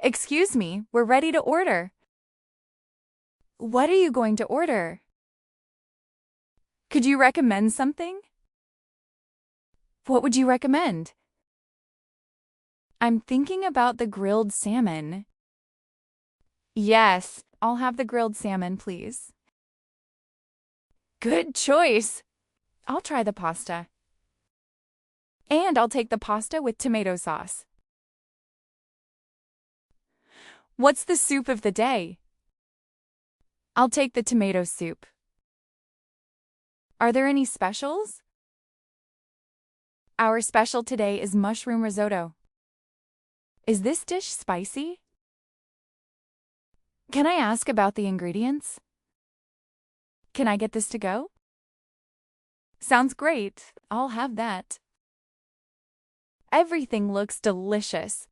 Excuse me, we're ready to order. What are you going to order? Could you recommend something? What would you recommend? I'm thinking about the grilled salmon. Yes, I'll have the grilled salmon, please. Good choice. I'll try the pasta. And I'll take the pasta with tomato sauce. What's the soup of the day? I'll take the tomato soup. Are there any specials? Our special today is mushroom risotto. Is this dish spicy? Can I ask about the ingredients? Can I get this to go? Sounds great. I'll have that. Everything looks delicious.